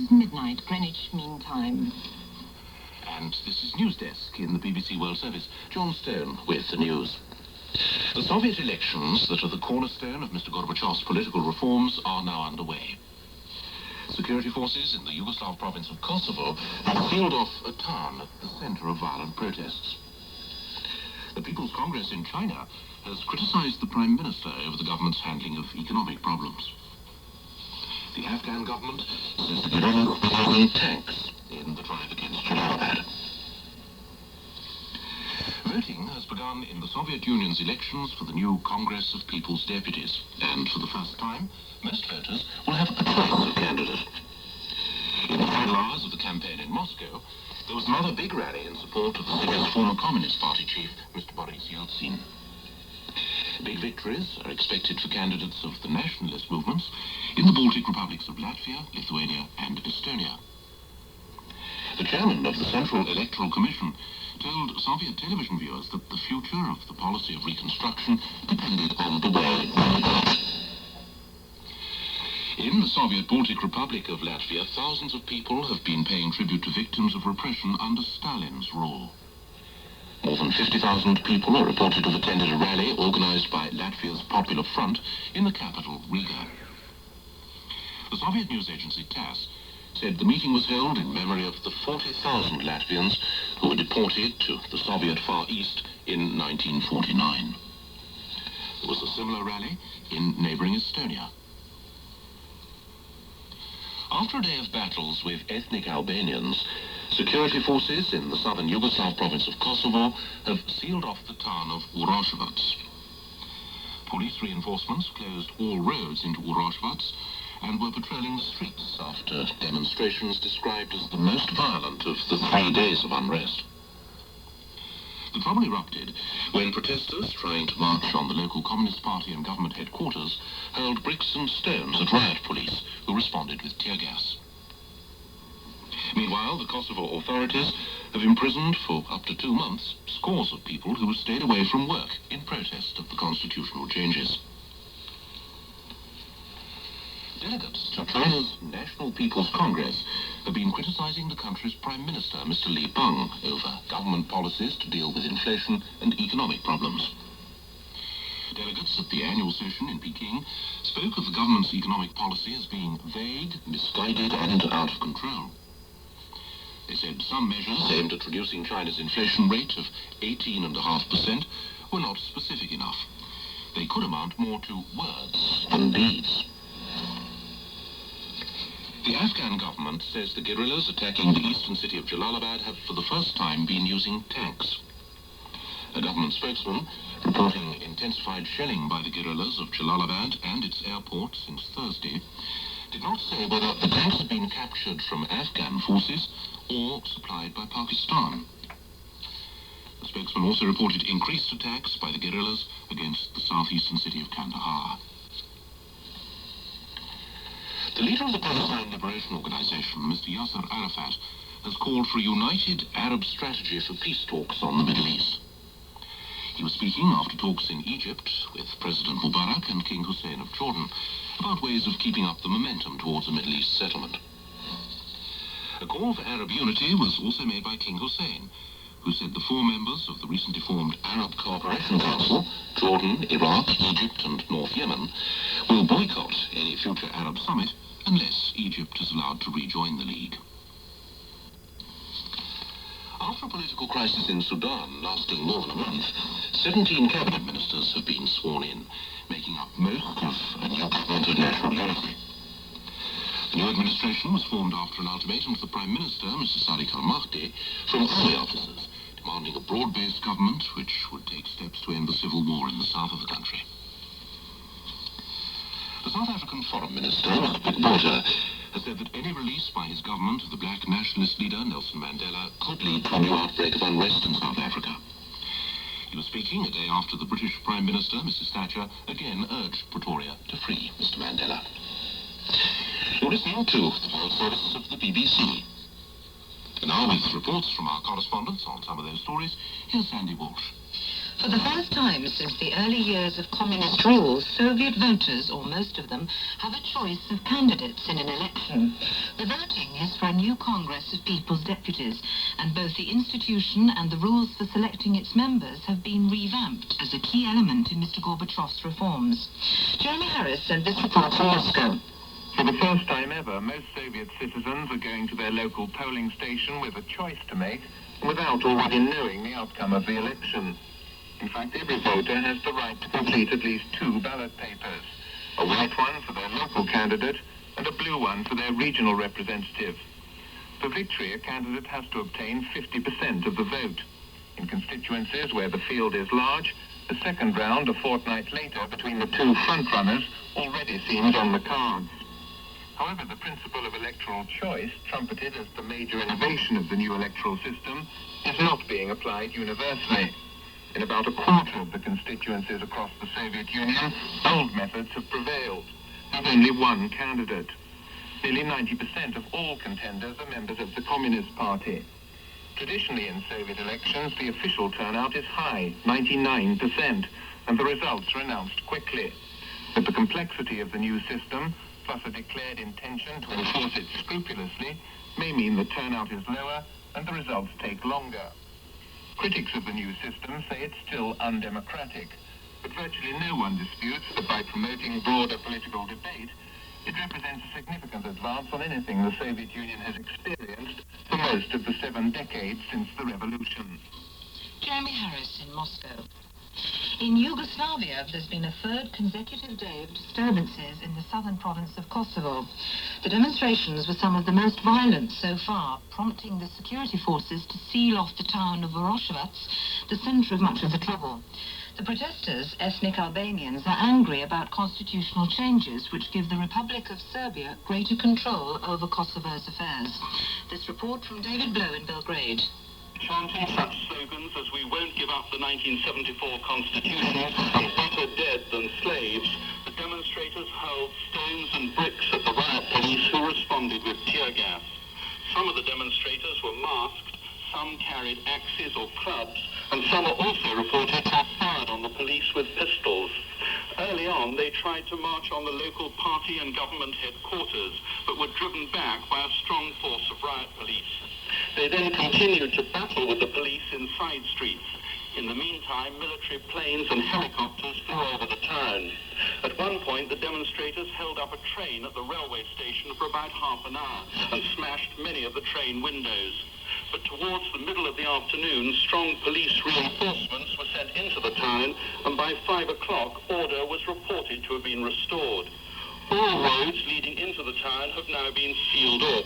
is midnight, Greenwich Mean Time. And this is News Desk in the BBC World Service. John Stone with the news. The Soviet elections that are the cornerstone of Mr. Gorbachev's political reforms are now underway. Security forces in the Yugoslav province of Kosovo have sealed off a town at the center of violent protests. The People's Congress in China has criticized the Prime Minister over the government's handling of economic problems. The Afghan government says the guerrillas are using tanks in the drive against Jalalabad. Voting has begun in the Soviet Union's elections for the new Congress of People's Deputies, and for the first time, most voters will have a choice of candidate. In the final hours of the campaign in Moscow, there was another big rally in support of the city's former Communist Party chief, Mr. Boris Yeltsin. Big victories are expected for candidates of the nationalist movements in the Baltic republics of Latvia, Lithuania and Estonia. The chairman of the Central Electoral Commission told Soviet television viewers that the future of the policy of reconstruction depended on the way it went. In the Soviet Baltic Republic of Latvia, thousands of people have been paying tribute to victims of repression under Stalin's rule. More than 50,000 people are reported to have attended a rally organized by Latvia's Popular Front in the capital, Riga. The Soviet news agency TASS said the meeting was held in memory of the 40,000 Latvians who were deported to the Soviet Far East in 1949. There was a similar rally in neighboring Estonia. After a day of battles with ethnic Albanians, security forces in the southern Yugoslav province of Kosovo have sealed off the town of Uroševac. Police reinforcements closed all roads into Uroševac and were patrolling the streets after demonstrations described as the most violent of the 3 days of unrest. The trouble erupted when protesters trying to march on the local Communist Party and government headquarters hurled bricks and stones at riot police, who responded with tear gas. Meanwhile, the Kosovo authorities have imprisoned for up to 2 months scores of people who stayed away from work in protest of the constitutional changes. Delegates to China's National People's Congress have been criticizing the country's Prime Minister, Mr. Li Peng, over government policies to deal with inflation and economic problems. Delegates at the annual session in Peking spoke of the government's economic policy as being vague, misguided and out of control. They said some measures aimed at reducing China's inflation rate of 18.5% were not specific enough. They could amount more to words than deeds. The Afghan government says the guerrillas attacking the eastern city of Jalalabad have for the first time been using tanks. A government spokesman, reporting intensified shelling by the guerrillas of Jalalabad and its airport since Thursday, did not say whether the tanks had been captured from Afghan forces or supplied by Pakistan. The spokesman also reported increased attacks by the guerrillas against the southeastern city of Kandahar. The leader of the Palestine Liberation Organization, Mr. Yasser Arafat, has called for a united Arab strategy for peace talks on the Middle East. He was speaking after talks in Egypt with President Mubarak and King Hussein of Jordan about ways of keeping up the momentum towards a Middle East settlement. A call for Arab unity was also made by King Hussein, who said the 4 members of the recently formed Arab Cooperation Council, Jordan, Iraq, Egypt and North Yemen, will boycott any future Arab summit unless Egypt is allowed to rejoin the League. After a political crisis in Sudan lasting more than a month, 17 cabinet ministers have been sworn in, making up most of a new government of national unity. The new administration was formed after an ultimatum to the Prime Minister, Mr. Sadiq al-Mahdi, from army officers, demanding a broad-based government which would take steps to end the civil war in the south of the country. The South African Foreign Minister, Mr. Porter, has said that any release by his government of the black nationalist leader, Nelson Mandella, could lead to a new outbreak of unrest in South Africa. He was speaking a day after the British Prime Minister, Mrs. Thatcher, again urged Pretoria to free Mr. Mandela. You're listening to the World Service of the BBC. And now, with reports from our correspondents on some of those stories, here's Sandy Walsh. For the first time since the early years of communist rule, Soviet voters, or most of them, have a choice of candidates in an election. The voting is for a new Congress of People's Deputies, and both the institution and the rules for selecting its members have been revamped as a key element in Mr. Gorbachev's reforms. Jeremy Harris sent this report from Moscow. For the first time ever, most Soviet citizens are going to their local polling station with a choice to make, without already knowing the outcome of the election. In fact, every voter has the right to complete at least 2 ballot papers, a white one for their local candidate and a blue one for their regional representative. For victory, a candidate has to obtain 50% of the vote. In constituencies where the field is large, a second round a fortnight later between the 2 frontrunners already seems on the cards. However, the principle of electoral choice, trumpeted as the major innovation of the new electoral system, is not being applied universally. In about a quarter of the constituencies across the Soviet Union, old methods have prevailed, with only one candidate. Nearly 90% of all contenders are members of the Communist Party. Traditionally in Soviet elections, the official turnout is high, 99%, and the results are announced quickly. But the complexity of the new system, plus a declared intention to enforce it scrupulously, may mean the turnout is lower and the results take longer. Critics of the new system say it's still undemocratic, but virtually no one disputes that by promoting broader political debate, it represents a significant advance on anything the Soviet Union has experienced for most of the 7 decades since the revolution. Jeremy Harris in Moscow. In Yugoslavia, there's been a 3rd consecutive day of disturbances in the southern province of Kosovo. The demonstrations were some of the most violent so far, prompting the security forces to seal off the town of Voronezh, the center of much of the trouble. The protesters, ethnic Albanians, are angry about constitutional changes which give the Republic of Serbia greater control over Kosovo's affairs. This report from David Blow in Belgrade. Chanting such slogans as "We won't give up the 1974 Constitution" and "Better dead than slaves," the demonstrators hurled stones and bricks at the riot police, who responded with tear gas. Some of the demonstrators were masked, some carried axes or clubs, and some are also reported to have fired on the police with pistols. Early on, they tried to march on the local party and government headquarters, but were driven back by a strong force of riot police. They then continued to battle with the police in side streets. In the meantime, military planes and helicopters flew over the town. At one point, the demonstrators held up a train at the railway station for about half an hour and smashed many of the train windows. But towards the middle of the afternoon, strong police reinforcements were sent into the town, and by 5 o'clock, order was reported to have been restored. All roads leading into the town have now been sealed off.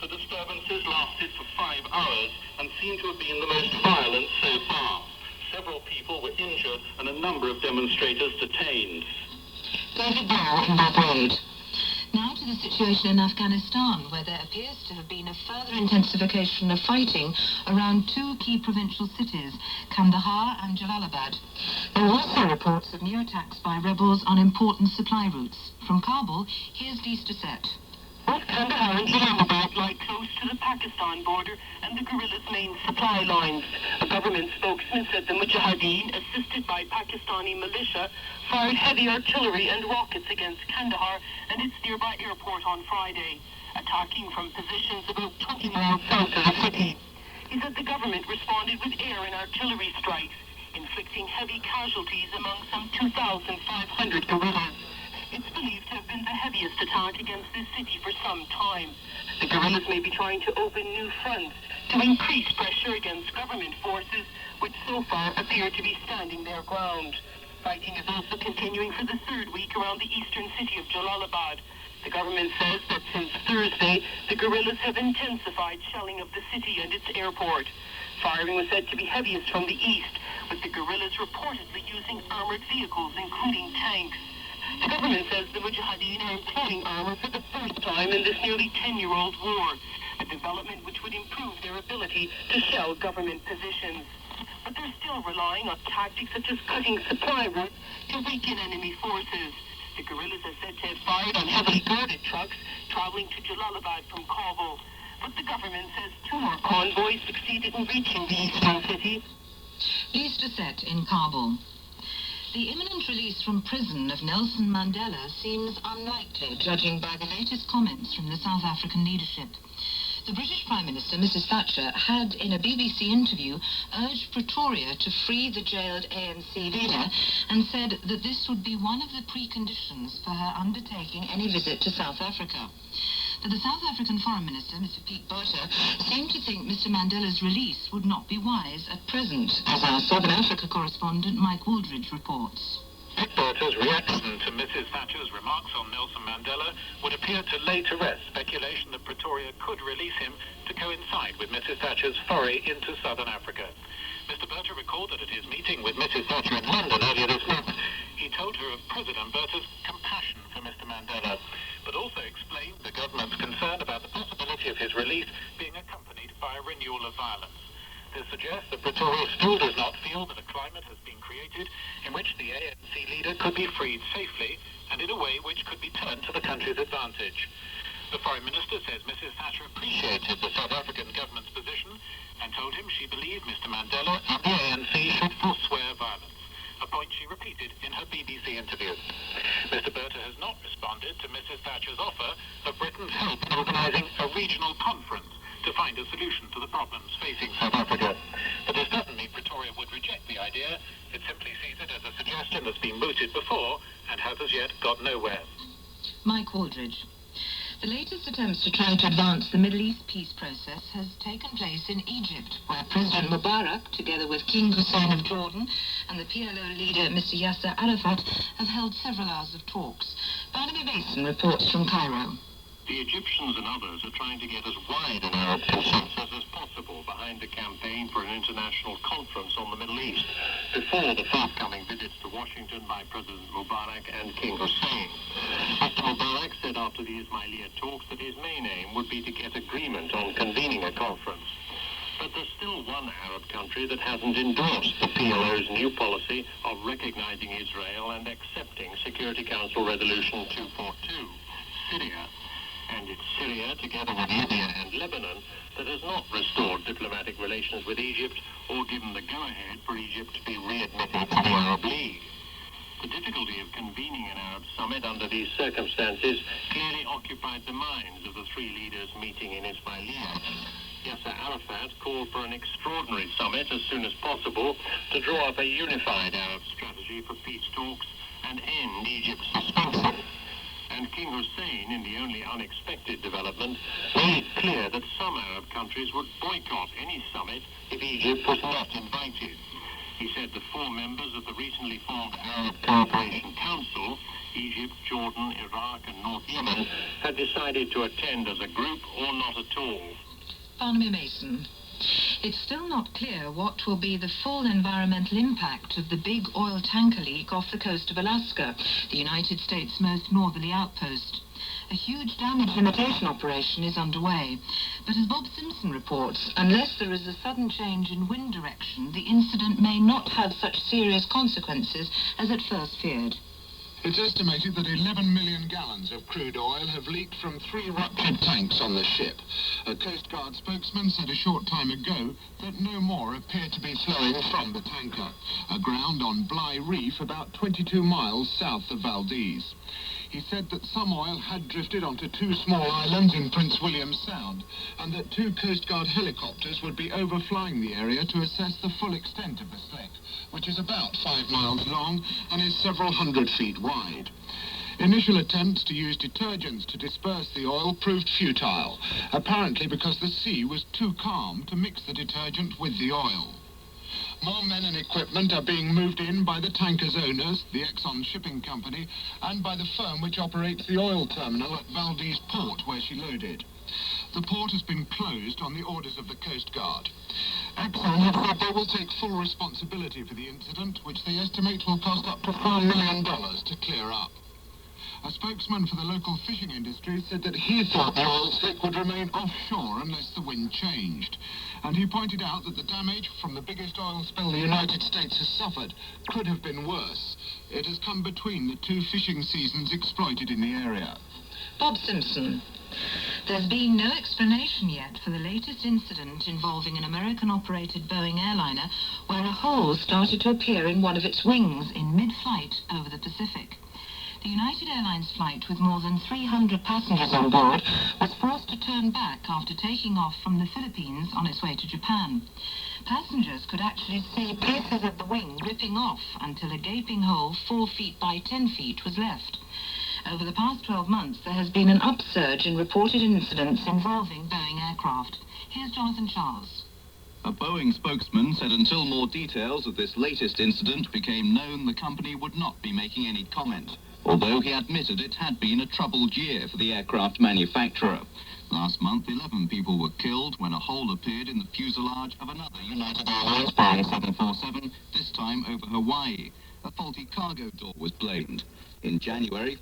The disturbances lasted for 5 hours and seem to have been the most violent so far. Several people were injured and a number of demonstrators detained. David Blow in Belgrade. Now to the situation in Afghanistan, where there appears to have been a further intensification of fighting around 2 key provincial cities, Kandahar and Jalalabad. There are also reports of new attacks by rebels on important supply routes. From Kabul, here's Dee Stasset. Both Kandahar and Jalalabad lie close to the Pakistan border and the guerrillas' main supply lines. A government spokesman said the Mujahideen, assisted by Pakistani militia, fired heavy artillery and rockets against Kandahar and its nearby airport on Friday, attacking from positions about 20 miles south of the city. He said the government responded with air and artillery strikes, inflicting heavy casualties among some 2,500 guerrillas. It's believed to have been the heaviest attack against this city for some time. The guerrillas may be trying to open new fronts to increase pressure against government forces, which so far appear to be standing their ground. Fighting is also continuing for the 3rd week around the eastern city of Jalalabad. The government says that since Thursday, the guerrillas have intensified shelling of the city and its airport. Firing was said to be heaviest from the east, with the guerrillas reportedly using armored vehicles, including tanks. The government says the Mujahideen are employing armor for the first time in this nearly 10-year-old war, a development which would improve their ability to shell government positions. But they're still relying on tactics such as cutting supply routes to weaken enemy forces. The guerrillas are said to have fired on heavily guarded trucks traveling to Jalalabad from Kabul. But the government says 2 more convoys succeeded in reaching the eastern city. Least a set in Kabul. The imminent release from prison of Nelson Mandela seems unlikely, judging by the latest comments from the South African leadership. The British Prime Minister, Mrs. Thatcher, had, in a BBC interview, urged Pretoria to free the jailed ANC leader and said that this would be one of the preconditions for her undertaking any visit to South Africa. But the South African Foreign Minister, Mr. Pete Botha, seemed to think Mr. Mandela's release would not be wise at present, as our Southern Africa correspondent Mike Wooldridge reports. Pete Botha's reaction to Mrs. Thatcher's remarks on Nelson Mandela would appear to lay to rest speculation that Pretoria could release him to coincide with Mrs. Thatcher's foray into Southern Africa. Mr. Botha recalled that at his meeting with Mrs. Thatcher in London earlier this month, he told her of President Botha's compassion for Mr. Mandela, but also explained the government's concern about the possibility of his release being accompanied by a renewal of violence. This suggests that Pretoria still does not feel that a climate has been created in which the ANC leader could be freed safely and in a way which could be turned to the country's advantage. The Foreign Minister says Mrs. Thatcher appreciated the South African government's position and told him she believed Mr. Mandela and the ANC should forswear violence, a point she repeated in her BBC interview. Mr. Botha has not responded to Mrs. Thatcher's offer of Britain's help in organising a regional conference to find a solution to the problems facing South Africa. But this doesn't mean Pretoria would reject the idea. It simply sees it as a suggestion that's been mooted before and has as yet got nowhere. Mike Wooldridge. The latest attempts to try to advance the Middle East peace process has taken place in Egypt, where President Mubarak, together with King Hussein of Jordan and the PLO leader Mr. Yasser Arafat, have held several hours of talks. Barnaby Mason reports from Cairo. The Egyptians and others are trying to get as wide an Arab consensus as possible behind the campaign for an international conference on the Middle East, before the forthcoming visits to Washington by President Mubarak and King Hussein. Mr. Mubarak said after the Ismailia talks that his main aim would be to get agreement on convening a conference. But there's still one Arab country that hasn't endorsed the PLO's new policy of recognizing Israel and accepting Security Council Resolution 242, Syria. And it's Syria, together with Libya and Lebanon, that has not restored diplomatic relations with Egypt or given the go-ahead for Egypt to be readmitted to the Arab League. The difficulty of convening an Arab summit under these circumstances clearly occupied the minds of the three leaders meeting in Ismailia. Yasser Arafat called for an extraordinary summit as soon as possible to draw up a unified Arab strategy for peace talks and end Egypt's suspension. And King Hussein, in the only unexpected development, made it clear that some Arab countries would boycott any summit if Egypt was not invited. He said the 4 members of the recently formed Arab Cooperation Council, Egypt, Jordan, Iraq and North Yemen, had decided to attend as a group or not at all. Barnaby Mason. It's still not clear what will be the full environmental impact of the big oil tanker leak off the coast of Alaska, the United States' most northerly outpost. A huge damage limitation operation is underway. But as Bob Simpson reports, unless there is a sudden change in wind direction, the incident may not have such serious consequences as at first feared. It's estimated that 11 million gallons of crude oil have leaked from 3 ruptured tanks on the ship. A Coast Guard spokesman said a short time ago that no more appear to be flowing from the tanker, aground on Bly Reef about 22 miles south of Valdez. He said that some oil had drifted onto 2 small islands in Prince William Sound and that 2 Coast Guard helicopters would be overflying the area to assess the full extent of the slick, which is about 5 miles long and is several hundred feet wide. Initial attempts to use detergents to disperse the oil proved futile, apparently because the sea was too calm to mix the detergent with the oil. More men and equipment are being moved in by the tanker's owners, the Exxon Shipping Company, and by the firm which operates the oil terminal at Valdez Port, where she loaded. The port has been closed on the orders of the Coast Guard. Exxon have said they will take full responsibility for the incident, which they estimate will cost up to $4 million to clear up. A spokesman for the local fishing industry said that he thought the oil slick would remain offshore unless the wind changed. And he pointed out that the damage from the biggest oil spill the United States has suffered could have been worse. It has come between the 2 fishing seasons exploited in the area. Bob Simpson. There's been no explanation yet for the latest incident involving an American-operated Boeing airliner where a hole started to appear in one of its wings in mid-flight over the Pacific. The United Airlines flight with more than 300 passengers on board was forced to turn back after taking off from the Philippines on its way to Japan. Passengers could actually see pieces of the wing ripping off until a gaping hole 4 feet by 10 feet was left. Over the past 12 months, there has been an upsurge in reported incidents involving Boeing aircraft. Here's Jonathan Charles. A Boeing spokesman said until more details of this latest incident became known, the company would not be making any comment, although he admitted it had been a troubled year for the aircraft manufacturer. Last month, 11 people were killed when a hole appeared in the fuselage of another United Airlines Boeing 747, this time over Hawaii. A faulty cargo door was blamed. In January,